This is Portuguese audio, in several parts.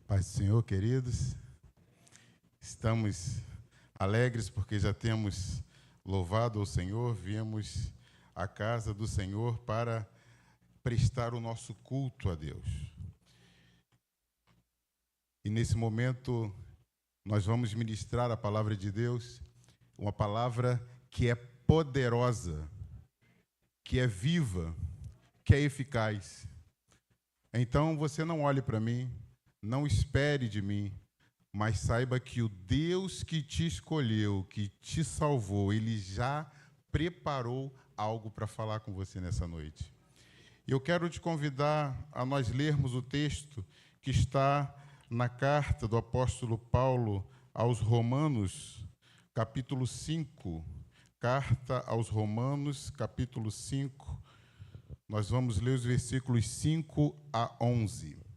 Paz do Senhor, queridos. Estamos alegres porque já temos louvado ao Senhor, viemos à casa do Senhor para prestar o nosso culto a Deus. E nesse momento nós vamos ministrar a palavra de Deus, uma palavra que é poderosa, que é viva, que é eficaz. Então você não olhe para mim, não espere de mim, mas saiba que o Deus que te escolheu, que te salvou, Ele já preparou algo para falar com você nessa noite. Eu quero te convidar a nós lermos o texto que está na carta do apóstolo Paulo aos Romanos, capítulo 5. Carta aos Romanos, capítulo 5. Nós vamos ler os versículos 5 a 11.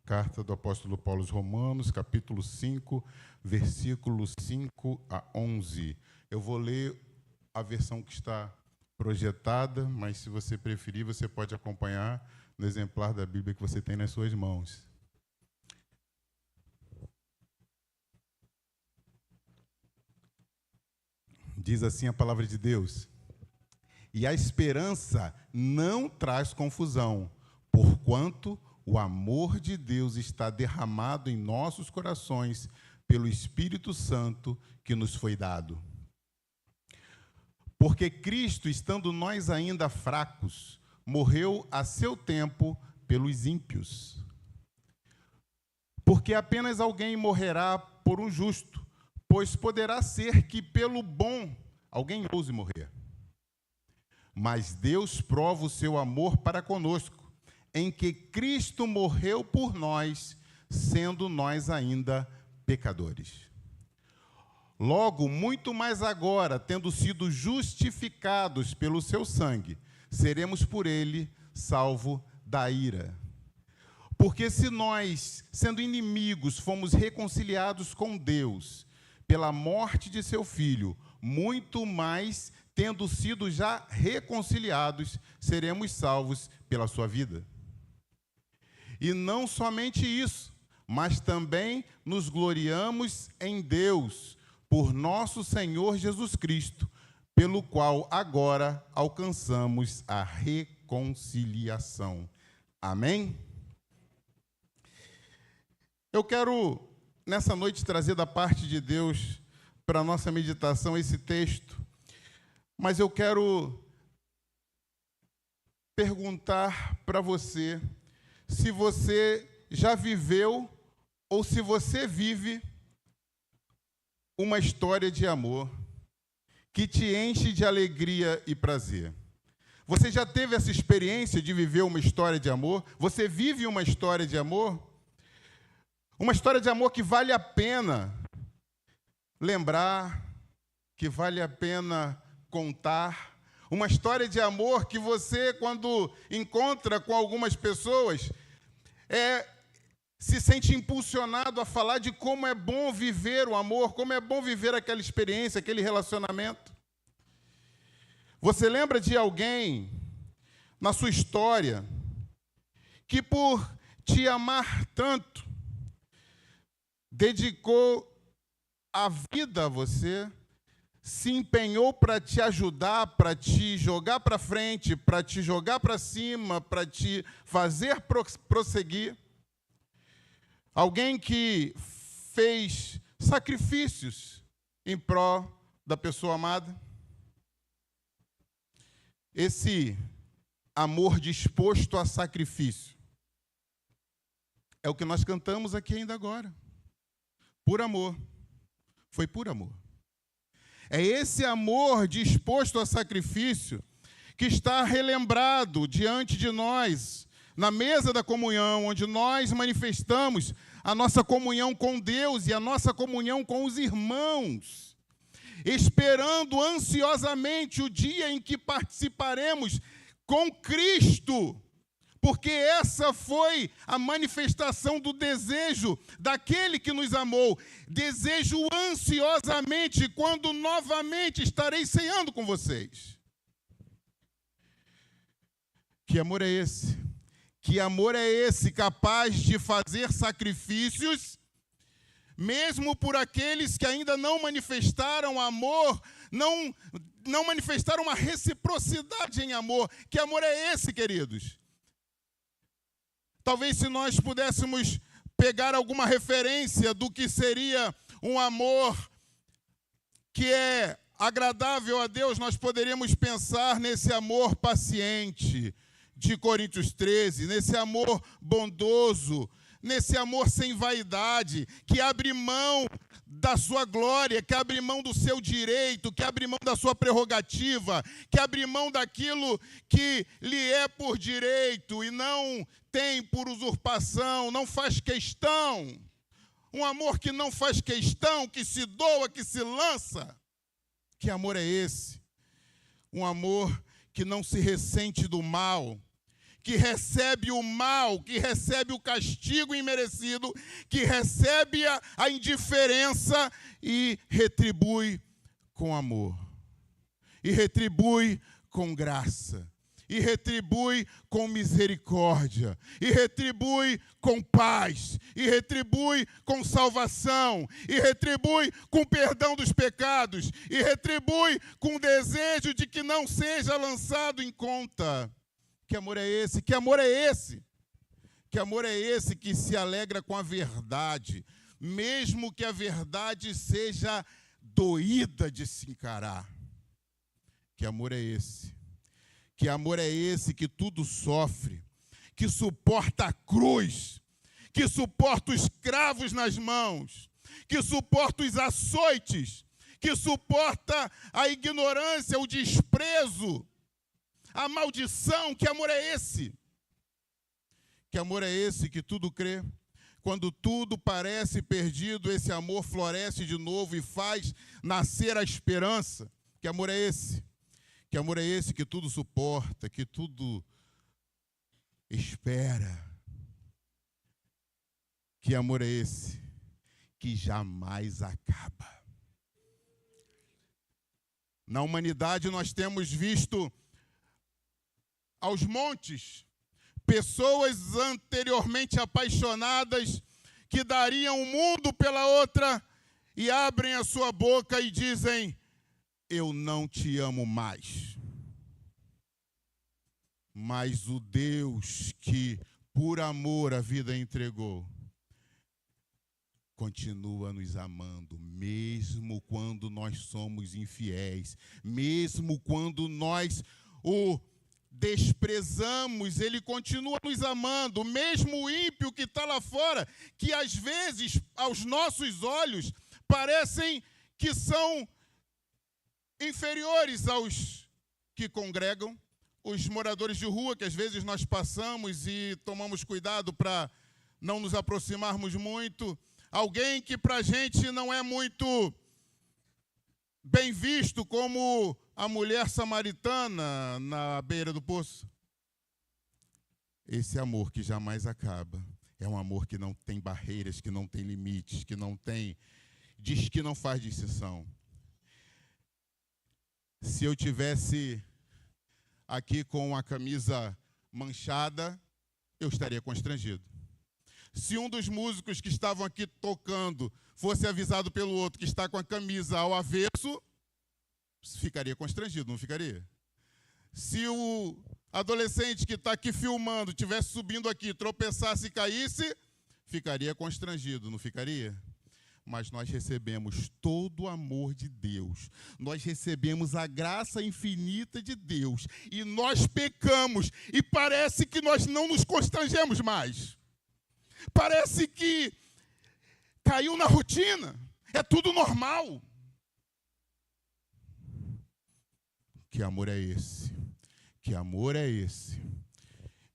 Carta do apóstolo Paulo aos Romanos, capítulo 5, versículos 5 a 11. Eu vou ler a versão que está projetada, mas se você preferir, você pode acompanhar no exemplar da Bíblia que você tem nas suas mãos. Diz assim a palavra de Deus: e a esperança não traz confusão, porquanto o amor de Deus está derramado em nossos corações pelo Espírito Santo que nos foi dado. Porque Cristo, estando nós ainda fracos, morreu a seu tempo pelos ímpios. Porque apenas alguém morrerá por um justo, pois poderá ser que pelo bom alguém ouse morrer. Mas Deus prova o seu amor para conosco, em que Cristo morreu por nós, sendo nós ainda pecadores. Logo, muito mais agora, tendo sido justificados pelo seu sangue, seremos por ele salvos da ira. Porque se nós, sendo inimigos, fomos reconciliados com Deus pela morte de seu Filho, muito mais, tendo sido já reconciliados, seremos salvos pela sua vida. E não somente isso, mas também nos gloriamos em Deus, por nosso Senhor Jesus Cristo, pelo qual agora alcançamos a reconciliação. Amém? Eu quero, nessa noite, trazer da parte de Deus para a nossa meditação esse texto, mas eu quero perguntar para você se você já viveu ou se você vive uma história de amor que te enche de alegria e prazer. Você já teve essa experiência de viver uma história de amor? Você vive uma história de amor? Uma história de amor que vale a pena lembrar, que vale a pena contar. Uma história de amor que você, quando encontra com algumas pessoas, se sente impulsionado a falar de como é bom viver o amor, como é bom viver aquela experiência, aquele relacionamento. Você lembra de alguém na sua história que, por te amar tanto, dedicou a vida a você, se empenhou para te ajudar, para te jogar para frente, para te jogar para cima, para te fazer prosseguir? Alguém que fez sacrifícios em prol da pessoa amada? Esse amor disposto a sacrifício é o que nós cantamos aqui ainda agora. Por amor. Foi por amor. É esse amor disposto a sacrifício que está relembrado diante de nós, na mesa da comunhão, onde nós manifestamos a nossa comunhão com Deus e a nossa comunhão com os irmãos. esperando ansiosamente o dia em que participaremos com Cristo, porque essa foi a manifestação do desejo daquele que nos amou. Desejo ansiosamente quando novamente estarei ceando com vocês. Que amor é esse? Que amor é esse capaz de fazer sacrifícios, mesmo por aqueles que ainda não manifestaram amor, não manifestaram uma reciprocidade em amor? Que amor é esse, queridos? Talvez se nós pudéssemos pegar alguma referência do que seria um amor que é agradável a Deus, nós poderíamos pensar nesse amor paciente de Coríntios 13, nesse amor bondoso, nesse amor sem vaidade, que abre mão da sua glória, que abre mão do seu direito, que abre mão da sua prerrogativa, que abre mão daquilo que lhe é por direito e não tem por usurpação, não faz questão. Um amor que não faz questão, que se doa, que se lança. Que amor é esse? Um amor que não se ressente do mal, que recebe o mal, que recebe o castigo imerecido, que recebe a indiferença e retribui com amor, e retribui com graça, e retribui com misericórdia, e retribui com paz, e retribui com salvação, e retribui com perdão dos pecados, e retribui com desejo de que não seja lançado em conta. Que amor é esse? Que amor é esse? Que amor é esse que se alegra com a verdade, mesmo que a verdade seja doída de se encarar? Que amor é esse? Que amor é esse que tudo sofre, que suporta a cruz, que suporta os cravos nas mãos, que suporta os açoites, que suporta a ignorância, o desprezo, a maldição? Que amor é esse? Que amor é esse que tudo crê? Quando tudo parece perdido, esse amor floresce de novo e faz nascer a esperança. Que amor é esse? Que amor é esse que tudo suporta, que tudo espera? Que amor é esse que jamais acaba? Na humanidade nós temos visto aos montes pessoas anteriormente apaixonadas que dariam o mundo pela outra e abrem a sua boca e dizem: eu não te amo mais. Mas o Deus que por amor a vida entregou continua nos amando, mesmo quando nós somos infiéis, mesmo quando nós o desprezamos, ele continua nos amando. Mesmo o ímpio que está lá fora, que às vezes, aos nossos olhos, parecem que são inferiores aos que congregam, os moradores de rua, que às vezes nós passamos e tomamos cuidado para não nos aproximarmos muito, alguém que para a gente não é muito bem visto, como a mulher samaritana na beira do poço. Esse amor que jamais acaba é um amor que não tem barreiras, que não tem limites, que não tem, diz que não faz distinção. Se eu tivesse aqui com a camisa manchada, eu estaria constrangido. Se um dos músicos que estavam aqui tocando fosse avisado pelo outro que está com a camisa ao avesso, ficaria constrangido, não ficaria? Se o adolescente que está aqui filmando estivesse subindo aqui, tropeçasse e caísse, ficaria constrangido, não ficaria? Mas nós recebemos todo o amor de Deus, nós recebemos a graça infinita de Deus, e nós pecamos, e parece que nós não nos constrangemos mais. Parece que caiu na rotina, é tudo normal. Que amor é esse? Que amor é esse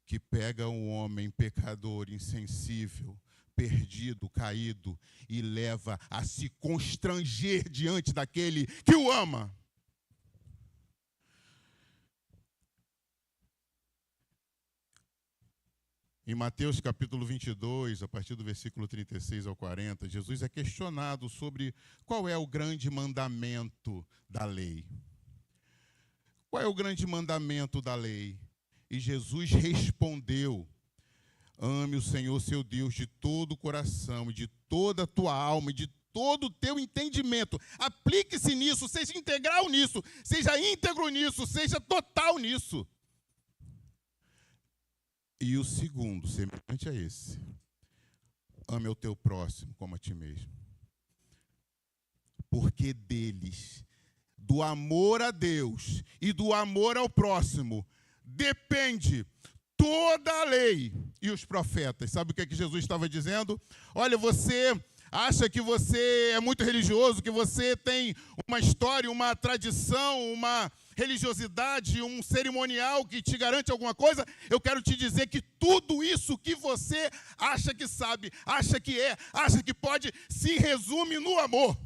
que pega um homem pecador, insensível, perdido, caído, e leva a se constranger diante daquele que o ama. Em Mateus capítulo 22, a partir do versículo 36 ao 40, Jesus é questionado sobre qual é o grande mandamento da lei. Qual é o grande mandamento da lei? E Jesus respondeu: ame o Senhor seu Deus de todo o coração, e de toda a tua alma, e de todo o teu entendimento. Aplique-se nisso, seja integral nisso, seja íntegro nisso, seja total nisso. E o segundo, semelhante a esse: ame o teu próximo como a ti mesmo. Porque deles, do amor a Deus e do amor ao próximo, depende toda a lei e os profetas. Sabe o que Jesus estava dizendo? Olha, você acha que você é muito religioso, que você tem uma história, uma tradição, uma religiosidade, um cerimonial que te garante alguma coisa? Eu quero te dizer que tudo isso que você acha que sabe, acha que é, acha que pode, se resume no amor.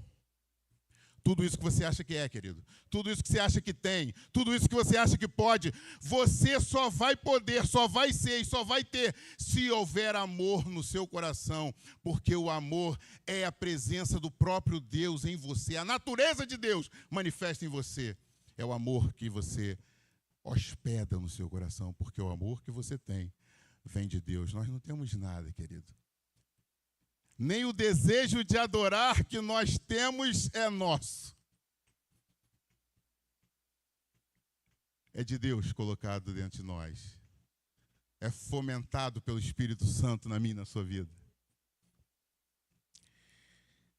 Tudo isso que você acha que é, querido, tudo isso que você acha que tem, tudo isso que você acha que pode, você só vai poder, só vai ser e só vai ter se houver amor no seu coração, porque o amor é a presença do próprio Deus em você, a natureza de Deus manifesta em você, é o amor que você hospeda no seu coração, porque o amor que você tem vem de Deus. Nós não temos nada, querido. Nem o desejo de adorar que nós temos é nosso. É de Deus colocado dentro de nós. É fomentado pelo Espírito Santo na minha e na sua vida.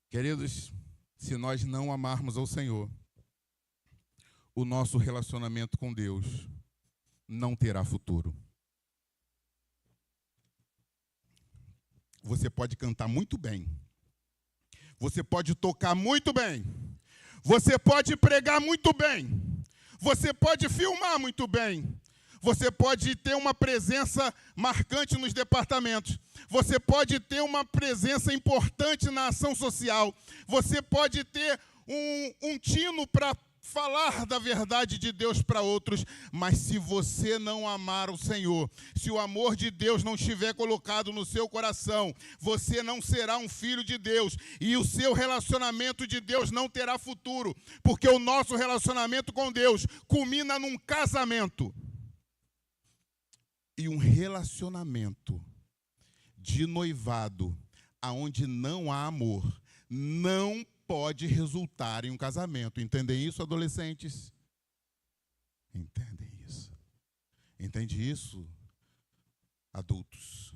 Queridos, se nós não amarmos ao Senhor, o nosso relacionamento com Deus não terá futuro. Você pode cantar muito bem. Você pode tocar muito bem. Você pode pregar muito bem. Você pode filmar muito bem. Você pode ter uma presença marcante nos departamentos. Você pode ter uma presença importante na ação social. Você pode ter um tino para falar da verdade de Deus para outros, mas se você não amar o Senhor, se o amor de Deus não estiver colocado no seu coração, você não será um filho de Deus, e o seu relacionamento de Deus não terá futuro, porque o nosso relacionamento com Deus culmina num casamento. E um relacionamento de noivado, aonde não há amor, não pode resultar em um casamento. Entendem isso, adolescentes? Entendem isso? Entende isso, adultos?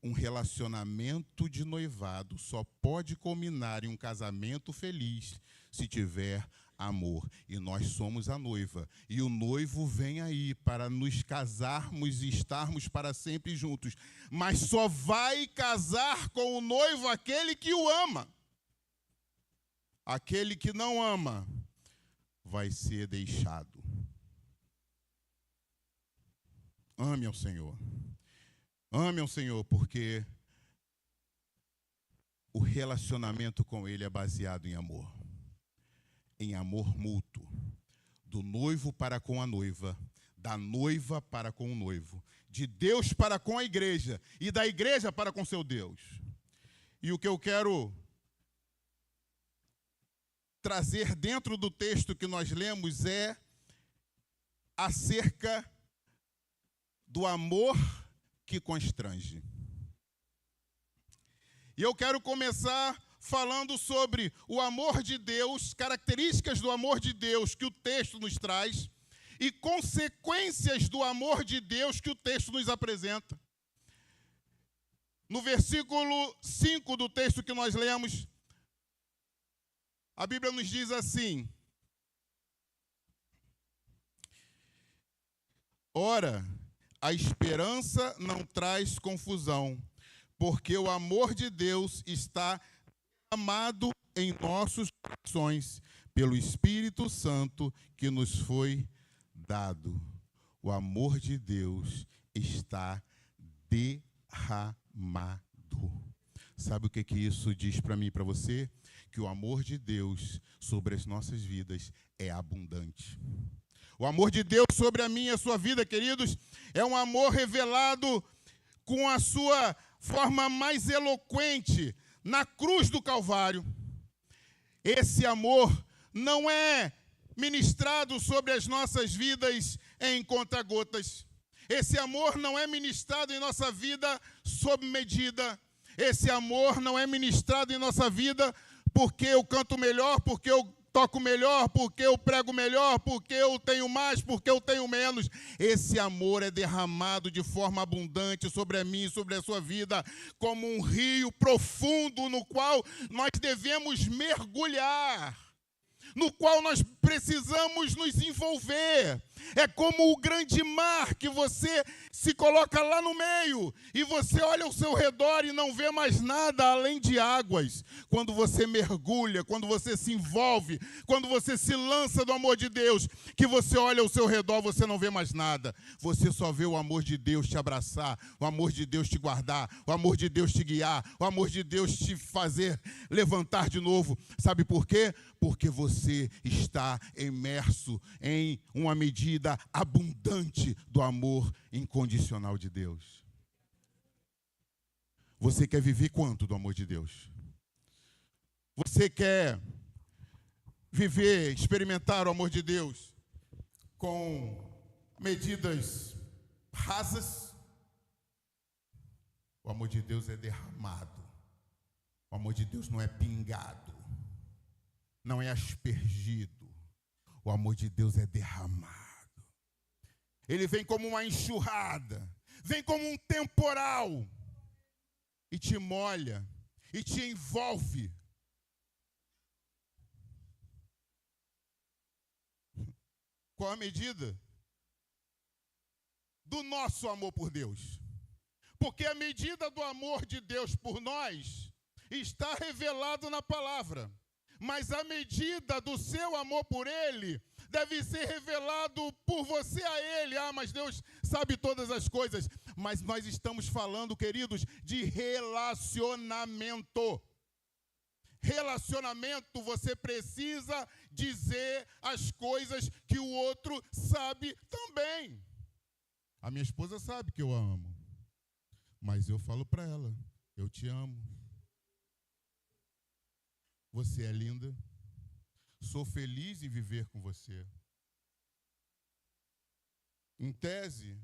Um relacionamento de noivado só pode culminar em um casamento feliz se tiver amor. E nós somos a noiva. E o noivo vem aí para nos casarmos e estarmos para sempre juntos. Mas só vai casar com o noivo aquele que o ama. Aquele que não ama vai ser deixado. Ame ao Senhor. Ame ao Senhor, porque o relacionamento com Ele é baseado em amor. Em amor mútuo. Do noivo para com a noiva. Da noiva para com o noivo. De Deus para com a igreja. E da igreja para com seu Deus. E o que eu quero trazer dentro do texto que nós lemos é acerca do amor que constrange. E eu quero começar falando sobre o amor de Deus, características do amor de Deus que o texto nos traz e consequências do amor de Deus que o texto nos apresenta. No versículo 5 do texto que nós lemos, a Bíblia nos diz assim: ora, a esperança não traz confusão, porque o amor de Deus está derramado em nossos corações pelo Espírito Santo que nos foi dado. O amor de Deus está derramado. Sabe o que isso diz para mim e para você? Que o amor de Deus sobre as nossas vidas é abundante. O amor de Deus sobre a minha e a sua vida, queridos, é um amor revelado com a sua forma mais eloquente na cruz do Calvário. Esse amor não é ministrado sobre as nossas vidas em conta-gotas. Esse amor não é ministrado em nossa vida sob medida. Esse amor não é ministrado em nossa vida porque eu canto melhor, porque eu toco melhor, porque eu prego melhor, porque eu tenho mais, porque eu tenho menos. Esse amor é derramado de forma abundante sobre a minha e sobre a sua vida, como um rio profundo no qual nós devemos mergulhar, no qual nós precisamos nos envolver. É como o grande mar que você se coloca lá no meio e você olha ao seu redor e não vê mais nada além de águas. Quando você mergulha, quando você se envolve, quando você se lança do amor de Deus, que você olha ao seu redor, você não vê mais nada. Você só vê o amor de Deus te abraçar, o amor de Deus te guardar, o amor de Deus te guiar, o amor de Deus te fazer levantar de novo. Sabe por quê? Porque você está imerso em uma medida abundante do amor incondicional de Deus. Você quer viver quanto do amor de Deus? Você quer viver, experimentar o amor de Deus com medidas rasas? O amor de Deus é derramado. O amor de Deus não é pingado, não é aspergido. O amor de Deus é derramado. Ele vem como uma enxurrada, vem como um temporal e te molha e te envolve. Qual a medida do nosso amor por Deus? Porque a medida do amor de Deus por nós está revelado na palavra, mas a medida do seu amor por Ele deve ser revelado por você a Ele. Ah, mas Deus sabe todas as coisas. Mas nós estamos falando, queridos, de relacionamento. Relacionamento, você precisa dizer as coisas que o outro sabe também. A minha esposa sabe que eu a amo, mas eu falo para ela, eu te amo. Você é linda. Sou feliz em viver com você. Em tese,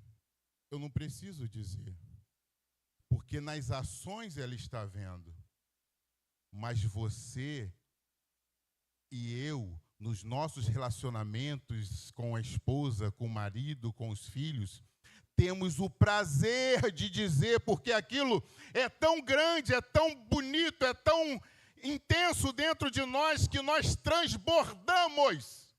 eu não preciso dizer, porque nas ações ela está vendo. Mas você e eu, nos nossos relacionamentos com a esposa, com o marido, com os filhos, temos o prazer de dizer, porque aquilo é tão grande, é tão bonito, é tão intenso dentro de nós que nós transbordamos.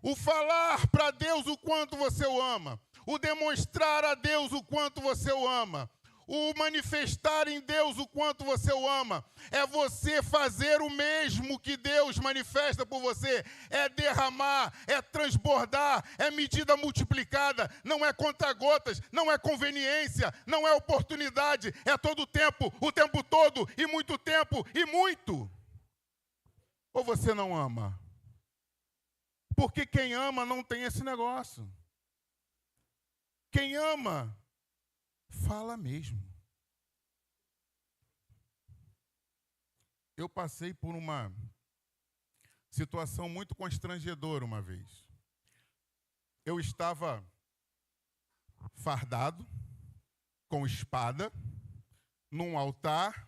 O falar para Deus o quanto você o ama, o demonstrar a Deus o quanto você o ama, o manifestar em Deus o quanto você o ama, é você fazer o mesmo que Deus manifesta por você, é derramar, é transbordar, é medida multiplicada, não é conta-gotas, não é conveniência, não é oportunidade, é todo o tempo todo, e muito tempo, e muito. Ou você não ama? Porque quem ama não tem esse negócio. Quem ama, fala mesmo. Eu passei por uma situação muito constrangedora uma vez. Eu estava fardado, com espada, num altar,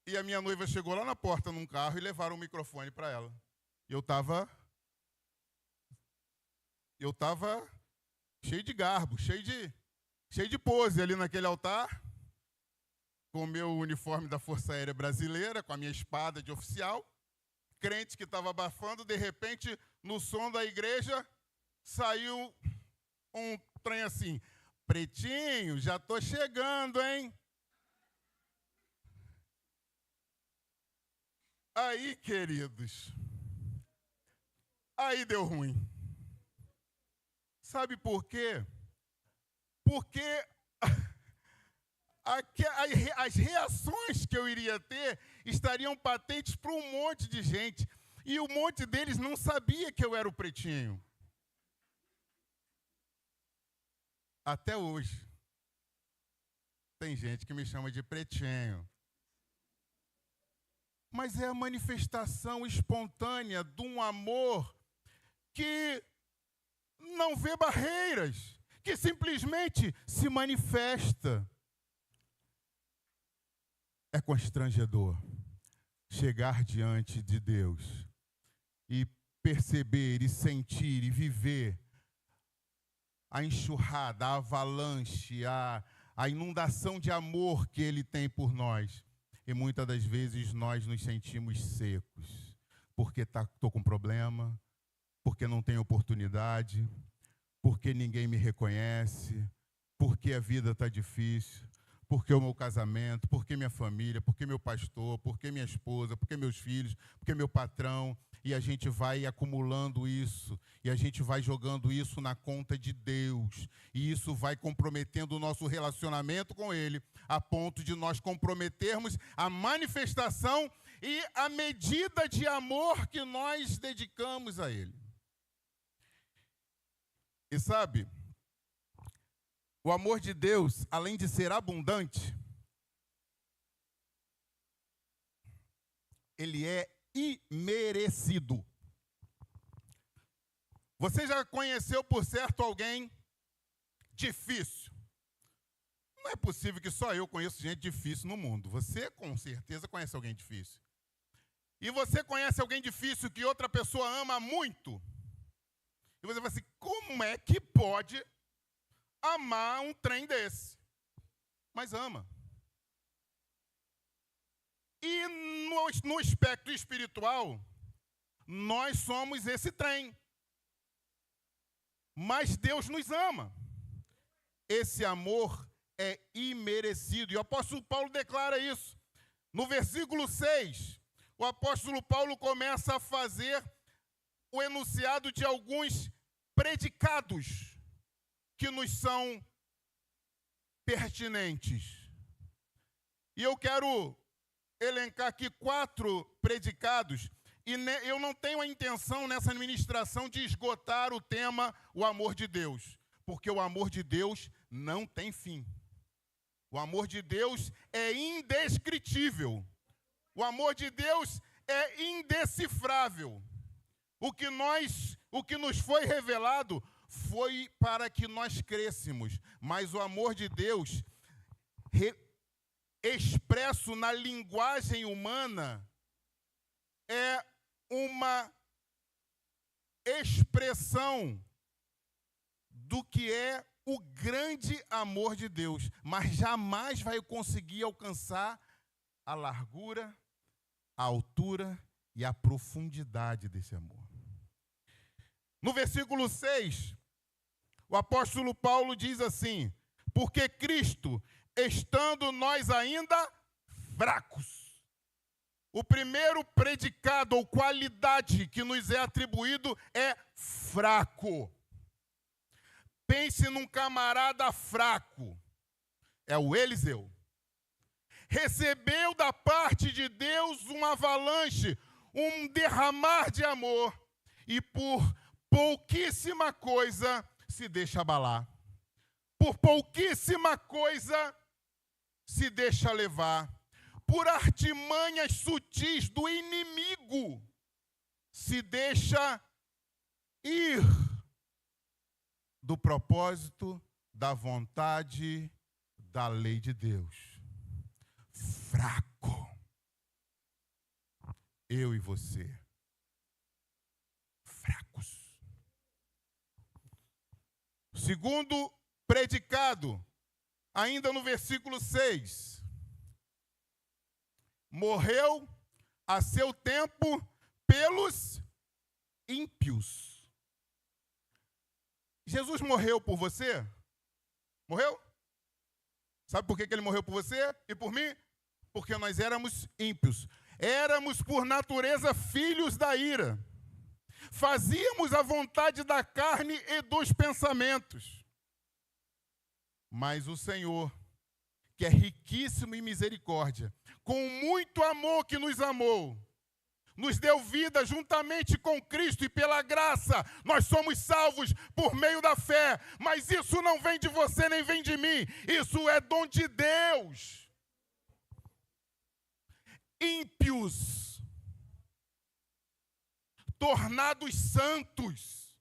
e a minha noiva chegou lá na porta num carro e levaram o microfone para ela. E eu estava cheio de garbo, cheio de pose ali naquele altar, com o meu uniforme da Força Aérea Brasileira, com a minha espada de oficial, crente que estava abafando, de repente, no som da igreja, saiu um trem assim, pretinho, já estou chegando, hein? Aí, queridos, aí deu ruim. Sabe por quê? Porque as reações que eu iria ter estariam patentes para um monte de gente. E um monte deles não sabia que eu era o pretinho. Até hoje. Tem gente que me chama de pretinho. Mas é a manifestação espontânea de um amor que não vê barreiras, que simplesmente se manifesta. É constrangedor chegar diante de Deus e perceber, e sentir, e viver a enxurrada, a avalanche, a inundação de amor que Ele tem por nós. E muitas das vezes nós nos sentimos secos, porque estou com problema, porque não tenho oportunidade, porque ninguém me reconhece, porque a vida está difícil, porque o meu casamento, porque minha família, porque meu pastor, porque minha esposa, porque meus filhos, porque meu patrão. E a gente vai acumulando isso, e a gente vai jogando isso na conta de Deus. E isso vai comprometendo o nosso relacionamento com Ele, a ponto de nós comprometermos a manifestação e a medida de amor que nós dedicamos a Ele. E sabe, o amor de Deus, além de ser abundante, ele é imerecido. Você já conheceu, por certo, alguém difícil? Não é possível que só eu conheço gente difícil no mundo. Você, com certeza, conhece alguém difícil. E você conhece alguém difícil que outra pessoa ama muito? E você fala assim, como é que pode amar um trem desse? Mas ama. E no espectro espiritual, nós somos esse trem. Mas Deus nos ama. Esse amor é imerecido. E o apóstolo Paulo declara isso. No versículo 6, o apóstolo Paulo começa a fazer o enunciado de alguns predicados que nos são pertinentes. E eu quero elencar aqui 4 predicados, e eu não tenho a intenção nessa ministração de esgotar o tema o amor de Deus, porque o amor de Deus não tem fim. O amor de Deus é indescritível. O amor de Deus é indecifrável. O que nos foi revelado foi para que nós crescêssemos, mas o amor de Deus expresso na linguagem humana, é uma expressão do que é o grande amor de Deus, mas jamais vai conseguir alcançar a largura, a altura e a profundidade desse amor. No versículo 6, o apóstolo Paulo diz assim, porque Cristo, estando nós ainda fracos. O primeiro predicado ou qualidade que nos é atribuído é fraco. Pense num camarada fraco. É o Eliseu. Recebeu da parte de Deus um avalanche, um derramar de amor. E por pouquíssima coisa se deixa abalar. Por pouquíssima coisa se deixa levar. Por artimanhas sutis do inimigo se deixa ir do propósito, da vontade, da lei de Deus. Fraco. Eu e você. Fracos. Segundo predicado, ainda no versículo 6. Morreu a seu tempo pelos ímpios. Jesus morreu por você? Morreu? Sabe por que ele morreu por você e por mim? Porque nós éramos ímpios. Éramos, por natureza, filhos da ira. Fazíamos a vontade da carne e dos pensamentos. Mas o Senhor, que é riquíssimo em misericórdia, com muito amor que nos amou, nos deu vida juntamente com Cristo, e pela graça nós somos salvos por meio da fé. Mas isso não vem de você nem vem de mim, isso é dom de Deus. Ímpios, tornados santos,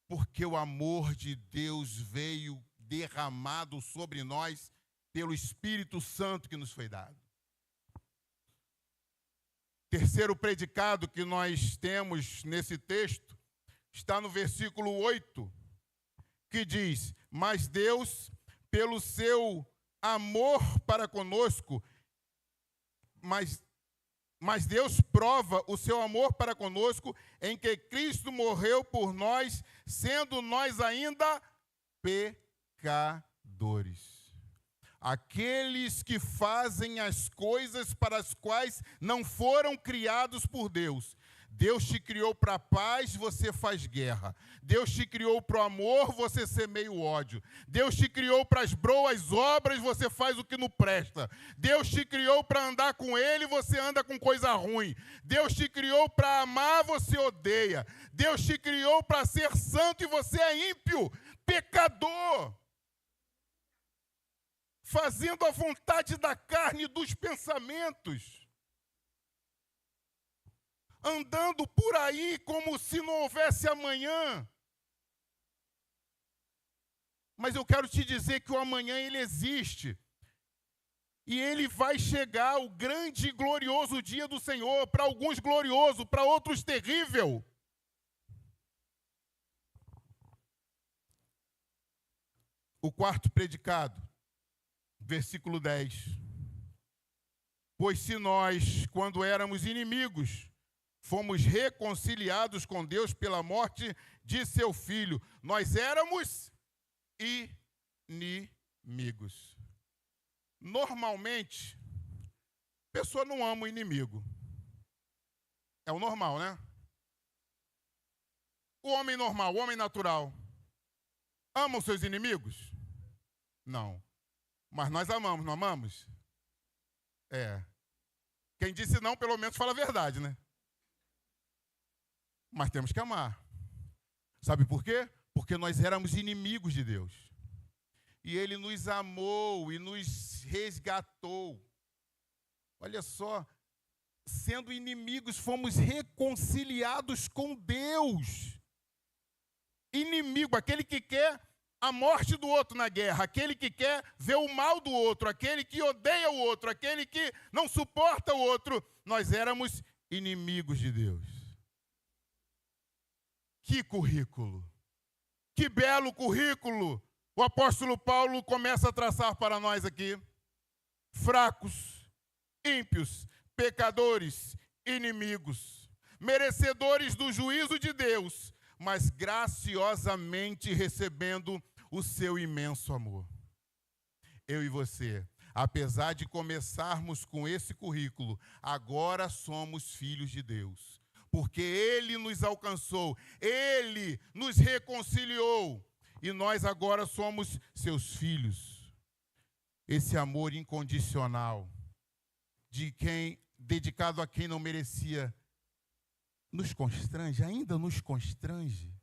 porque o amor de Deus veio derramado sobre nós pelo Espírito Santo que nos foi dado. Terceiro predicado que nós temos nesse texto está no versículo 8, que diz: mas Deus, pelo seu amor para conosco, mas Deus prova o seu amor para conosco em que Cristo morreu por nós, sendo nós ainda pecadores. Aqueles que fazem as coisas para as quais não foram criados por Deus. Deus te criou para a paz, você faz guerra. Deus te criou para o amor, você semeia o ódio. Deus te criou para as boas obras, você faz o que não presta. Deus te criou para andar com Ele, você anda com coisa ruim. Deus te criou para amar, você odeia. Deus te criou para ser santo e você é ímpio, pecador, fazendo a vontade da carne e dos pensamentos, andando por aí como se não houvesse amanhã. Mas eu quero te dizer que o amanhã ele existe. E ele vai chegar, o grande e glorioso dia do Senhor, para alguns glorioso, para outros terrível. O quarto predicado, versículo 10. Pois se nós, quando éramos inimigos, fomos reconciliados com Deus pela morte de seu Filho, nós éramos inimigos. Normalmente, a pessoa não ama o inimigo. É o normal, né? O homem normal, o homem natural, ama os seus inimigos? Não. Mas nós amamos, não amamos? É. Quem disse não, pelo menos fala a verdade, né? Mas temos que amar. Sabe por quê? Porque nós éramos inimigos de Deus. E Ele nos amou e nos resgatou. Olha só, sendo inimigos, fomos reconciliados com Deus. Inimigo, aquele que quer a morte do outro na guerra, aquele que quer ver o mal do outro, aquele que odeia o outro, aquele que não suporta o outro. Nós éramos inimigos de Deus. Que currículo! Que belo currículo! O apóstolo Paulo começa a traçar para nós aqui. Fracos, ímpios, pecadores, inimigos, merecedores do juízo de Deus, mas graciosamente recebendo o seu imenso amor. Eu e você, apesar de começarmos com esse currículo, agora somos filhos de Deus, porque Ele nos alcançou, Ele nos reconciliou, e nós agora somos seus filhos. Esse amor incondicional, dedicado a quem não merecia, nos constrange, ainda nos constrange.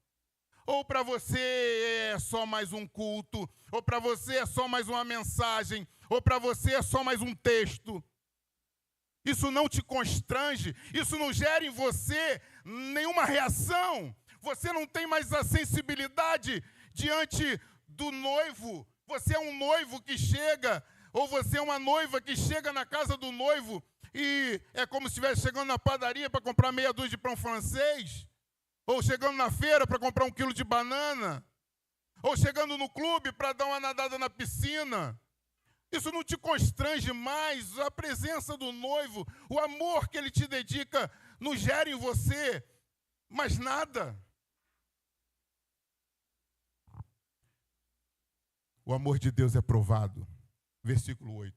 Ou para você é só mais um culto, ou para você é só mais uma mensagem, ou para você é só mais um texto. Isso não te constrange, isso não gera em você nenhuma reação. Você não tem mais a sensibilidade diante do noivo. Você é um noivo que chega, ou você é uma noiva que chega na casa do noivo e é como se estivesse chegando na padaria para comprar meia dúzia de pão francês, ou chegando na feira para comprar 1 quilo de banana, ou chegando no clube para dar uma nadada na piscina. Isso não te constrange mais? A presença do noivo, o amor que ele te dedica, não gera em você mais nada. O amor de Deus é provado. Versículo 8.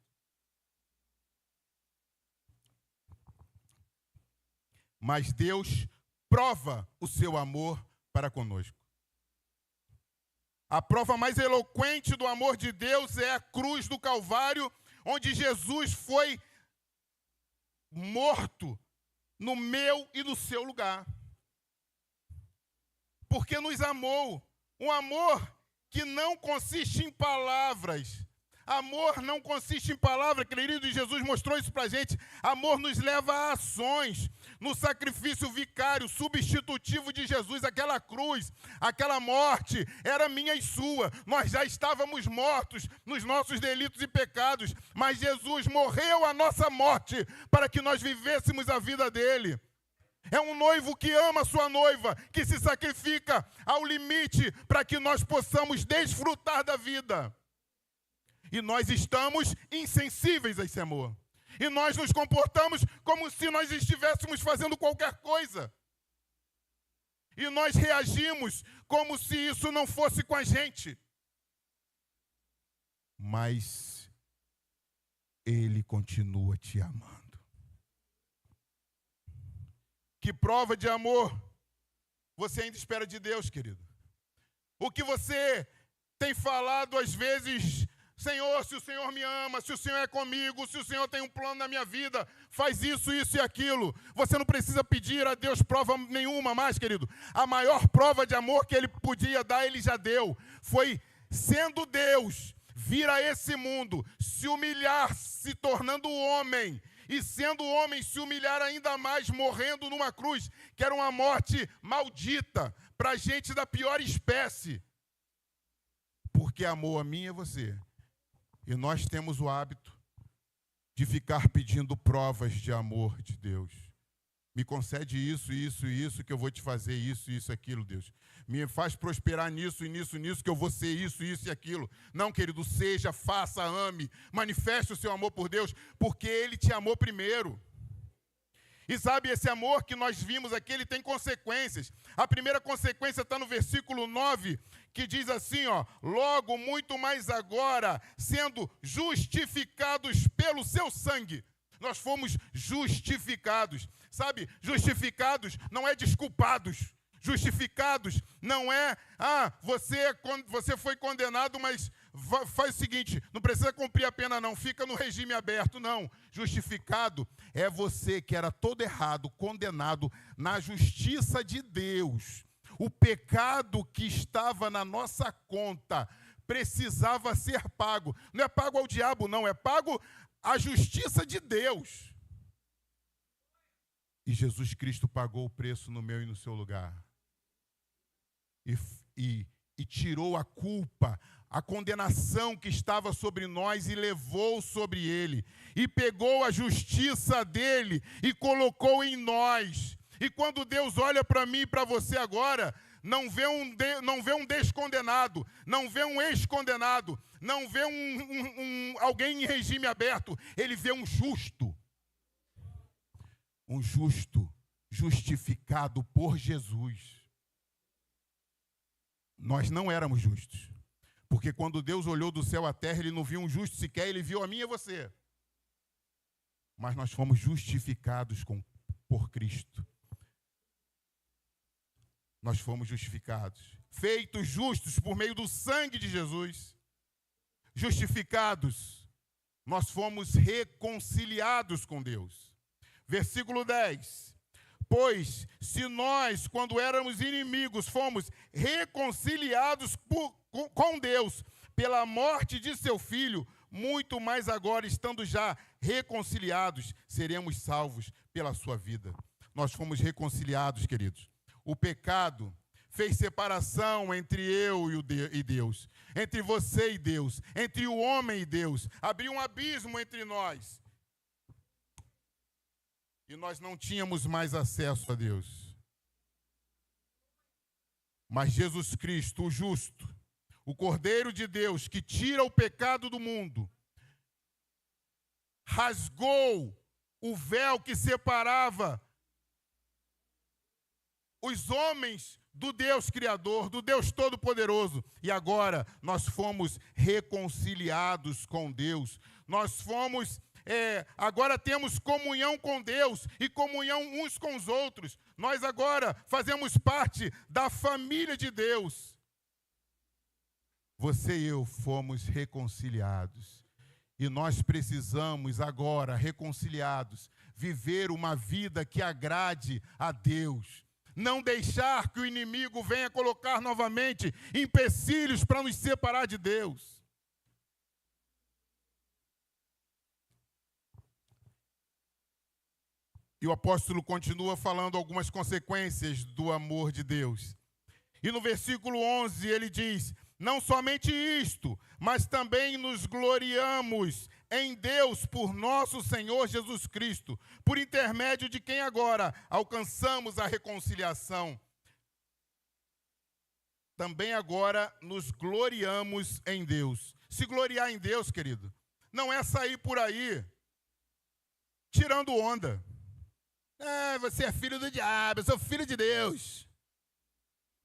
Mas Deus prova o seu amor para conosco. A prova mais eloquente do amor de Deus é a cruz do Calvário, onde Jesus foi morto no meu e no seu lugar. Porque nos amou. Um amor que não consiste em palavras. Amor não consiste em palavras, querido, e Jesus mostrou isso para a gente. Amor nos leva a ações. No sacrifício vicário, substitutivo de Jesus, aquela cruz, aquela morte, era minha e sua. Nós já estávamos mortos nos nossos delitos e pecados, mas Jesus morreu a nossa morte para que nós vivêssemos a vida dele. É um noivo que ama sua noiva, que se sacrifica ao limite para que nós possamos desfrutar da vida. E nós estamos insensíveis a esse amor. E nós nos comportamos como se nós estivéssemos fazendo qualquer coisa. E nós reagimos como se isso não fosse com a gente. Mas Ele continua te amando. Que prova de amor você ainda espera de Deus, querido? O que você tem falado às vezes: Senhor, se o Senhor me ama, se o Senhor é comigo, se o Senhor tem um plano na minha vida, faz isso, isso e aquilo. Você não precisa pedir a Deus prova nenhuma mais, querido. A maior prova de amor que Ele podia dar, Ele já deu. Foi, sendo Deus, vir a esse mundo, se humilhar, se tornando homem, e sendo homem, se humilhar ainda mais, morrendo numa cruz, que era uma morte maldita, para gente da pior espécie. Porque amou a mim e a você. E nós temos o hábito de ficar pedindo provas de amor de Deus. Me concede isso, isso e isso, que eu vou te fazer isso, isso, aquilo, Deus. Me faz prosperar nisso e nisso, nisso, que eu vou ser isso, isso e aquilo. Não, querido, seja, faça, ame, manifeste o seu amor por Deus, porque Ele te amou primeiro. E sabe, esse amor que nós vimos aqui, ele tem consequências. A primeira consequência está no versículo 9, que diz assim, ó: logo, muito mais agora, sendo justificados pelo seu sangue. Nós fomos justificados. Sabe, justificados não é desculpados. Justificados não é, você foi condenado, mas faz o seguinte, não precisa cumprir a pena não, fica no regime aberto, não. Justificado é você que era todo errado, condenado na justiça de Deus. O pecado que estava na nossa conta precisava ser pago. Não é pago ao diabo, não, é pago à justiça de Deus. E Jesus Cristo pagou o preço no meu e no seu lugar. E tirou a culpa, a condenação que estava sobre nós e levou sobre ele. E pegou a justiça dele e colocou em nós. E quando Deus olha para mim e para você agora, não vê um descondenado, não vê um ex-condenado, não vê alguém em regime aberto, ele vê um justo. Um justo, justificado por Jesus. Nós não éramos justos. Porque quando Deus olhou do céu à terra, Ele não viu um justo sequer, Ele viu a mim e a você. Mas nós fomos justificados por Cristo. Nós fomos justificados. Feitos justos por meio do sangue de Jesus. Justificados. Nós fomos reconciliados com Deus. Versículo 10. Pois, se nós, quando éramos inimigos, fomos reconciliados com Deus pela morte de seu Filho, muito mais agora, estando já reconciliados, seremos salvos pela sua vida. Nós fomos reconciliados, queridos. O pecado fez separação entre eu e Deus, entre você e Deus, entre o homem e Deus. Abriu um abismo entre nós. E nós não tínhamos mais acesso a Deus. Mas Jesus Cristo, o justo, o Cordeiro de Deus, que tira o pecado do mundo, rasgou o véu que separava os homens do Deus Criador, do Deus Todo-Poderoso. E agora nós fomos reconciliados com Deus. Nós fomos... agora temos comunhão com Deus e comunhão uns com os outros. Nós agora fazemos parte da família de Deus. Você e eu fomos reconciliados. E nós precisamos agora, reconciliados, viver uma vida que agrade a Deus. Não deixar que o inimigo venha colocar novamente empecilhos para nos separar de Deus. E o apóstolo continua falando algumas consequências do amor de Deus. E no versículo 11 ele diz: não somente isto, mas também nos gloriamos em Deus por nosso Senhor Jesus Cristo, por intermédio de quem agora alcançamos a reconciliação. Também agora nos gloriamos em Deus. Se gloriar em Deus, querido, não é sair por aí tirando onda. Você é filho do diabo, eu sou filho de Deus.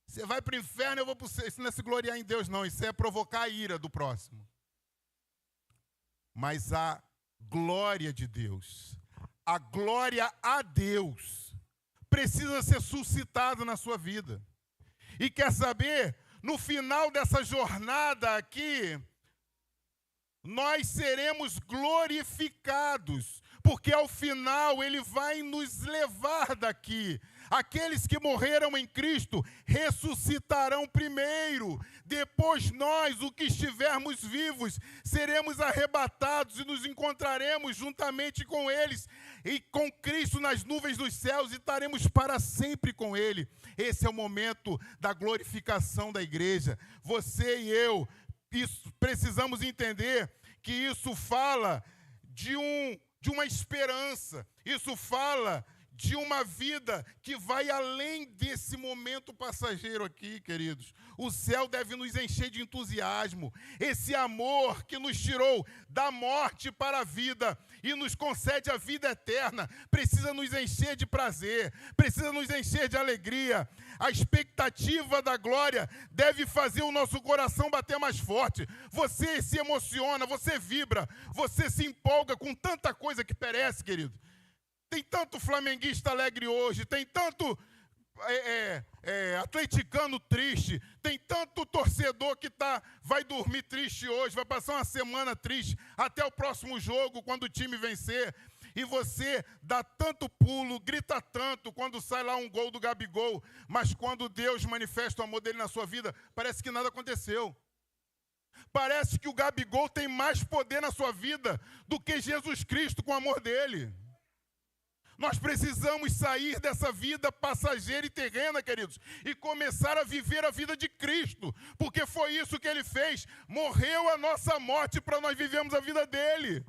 Você vai para o inferno, eu vou para o céu. Isso não é se gloriar em Deus, não. Isso é provocar a ira do próximo. Mas a glória de Deus, a glória a Deus, precisa ser suscitada na sua vida. E quer saber? No final dessa jornada aqui, nós seremos glorificados, porque ao final ele vai nos levar daqui. Aqueles que morreram em Cristo ressuscitarão primeiro. Depois nós, os que estivermos vivos, seremos arrebatados e nos encontraremos juntamente com eles e com Cristo nas nuvens dos céus e estaremos para sempre com Ele. Esse é o momento da glorificação da igreja. Você e eu, precisamos entender que isso fala de uma esperança. Isso fala de uma vida que vai além desse momento passageiro aqui, queridos. O céu deve nos encher de entusiasmo. Esse amor que nos tirou da morte para a vida e nos concede a vida eterna, precisa nos encher de prazer, precisa nos encher de alegria. A expectativa da glória deve fazer o nosso coração bater mais forte. Você se emociona, você vibra, você se empolga com tanta coisa que perece, querido. Tem tanto flamenguista alegre hoje, tem tanto atleticano triste, tem tanto torcedor que vai dormir triste hoje, vai passar uma semana triste, até o próximo jogo, quando o time vencer. E você dá tanto pulo, grita tanto quando sai lá um gol do Gabigol, mas quando Deus manifesta o amor dele na sua vida, parece que nada aconteceu. Parece que o Gabigol tem mais poder na sua vida do que Jesus Cristo com o amor dele. Nós precisamos sair dessa vida passageira e terrena, queridos, e começar a viver a vida de Cristo, porque foi isso que Ele fez. Morreu a nossa morte para nós vivermos a vida dEle.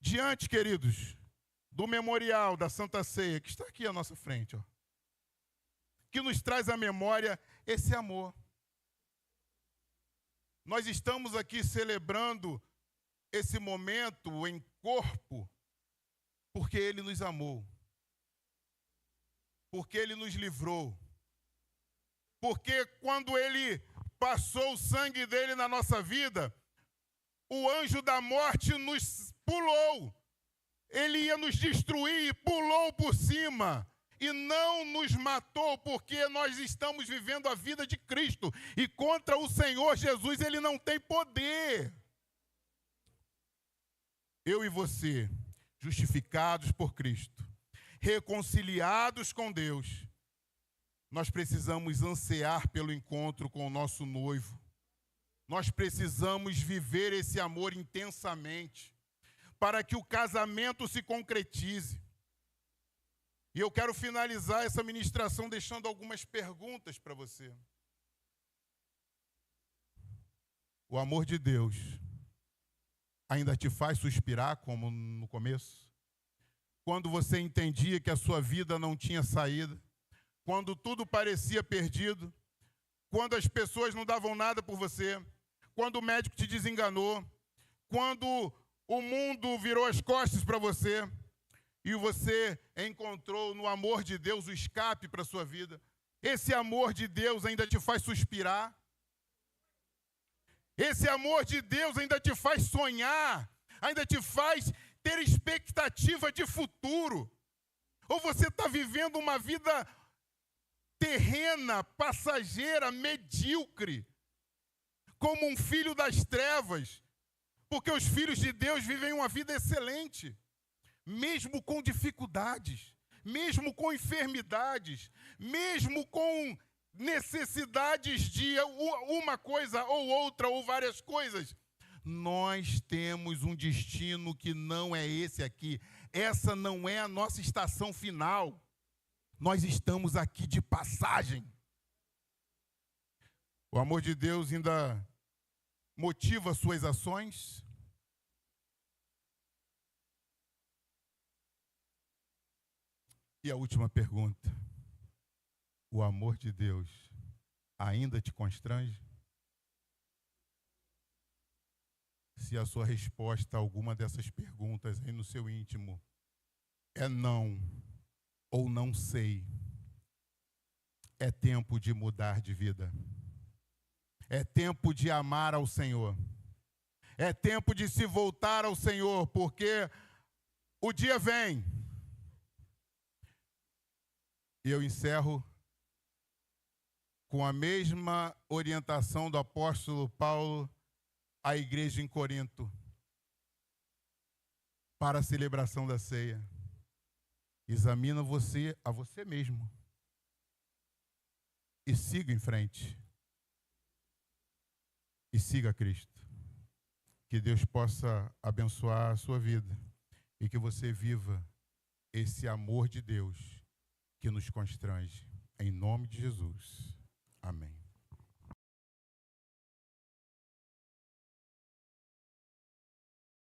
Diante, queridos, do memorial da Santa Ceia, que está aqui à nossa frente, que nos traz à memória esse amor. Nós estamos aqui celebrando esse momento em corpo, porque Ele nos amou, porque Ele nos livrou, porque quando Ele passou o sangue dele na nossa vida, o anjo da morte nos pulou, ele ia nos destruir e pulou por cima, e não nos matou, porque nós estamos vivendo a vida de Cristo, e contra o Senhor Jesus Ele não tem poder. Eu e você, justificados por Cristo, reconciliados com Deus, nós precisamos ansiar pelo encontro com o nosso noivo. Nós precisamos viver esse amor intensamente, para que o casamento se concretize. E eu quero finalizar essa ministração deixando algumas perguntas para você. O amor de Deus ainda te faz suspirar como no começo? Quando você entendia que a sua vida não tinha saída, quando tudo parecia perdido, quando as pessoas não davam nada por você, quando o médico te desenganou, quando o mundo virou as costas para você e você encontrou no amor de Deus o escape para a sua vida. Esse amor de Deus ainda te faz suspirar? Esse amor de Deus ainda te faz sonhar, ainda te faz ter expectativa de futuro? Ou você está vivendo uma vida terrena, passageira, medíocre, como um filho das trevas, porque os filhos de Deus vivem uma vida excelente, mesmo com dificuldades, mesmo com enfermidades, mesmo com necessidades de uma coisa ou outra, ou várias coisas. Nós temos um destino que não é esse aqui. Essa não é a nossa estação final. Nós estamos aqui de passagem. O amor de Deus ainda motiva suas ações. E a última pergunta: o amor de Deus ainda te constrange? Se a sua resposta a alguma dessas perguntas aí no seu íntimo é não, ou não sei, é tempo de mudar de vida. É tempo de amar ao Senhor. É tempo de se voltar ao Senhor, porque o dia vem. E eu encerro com a mesma orientação do apóstolo Paulo à igreja em Corinto, para a celebração da ceia. Examina você a você mesmo e siga em frente. E siga Cristo. Que Deus possa abençoar a sua vida e que você viva esse amor de Deus que nos constrange. Em nome de Jesus. Amém.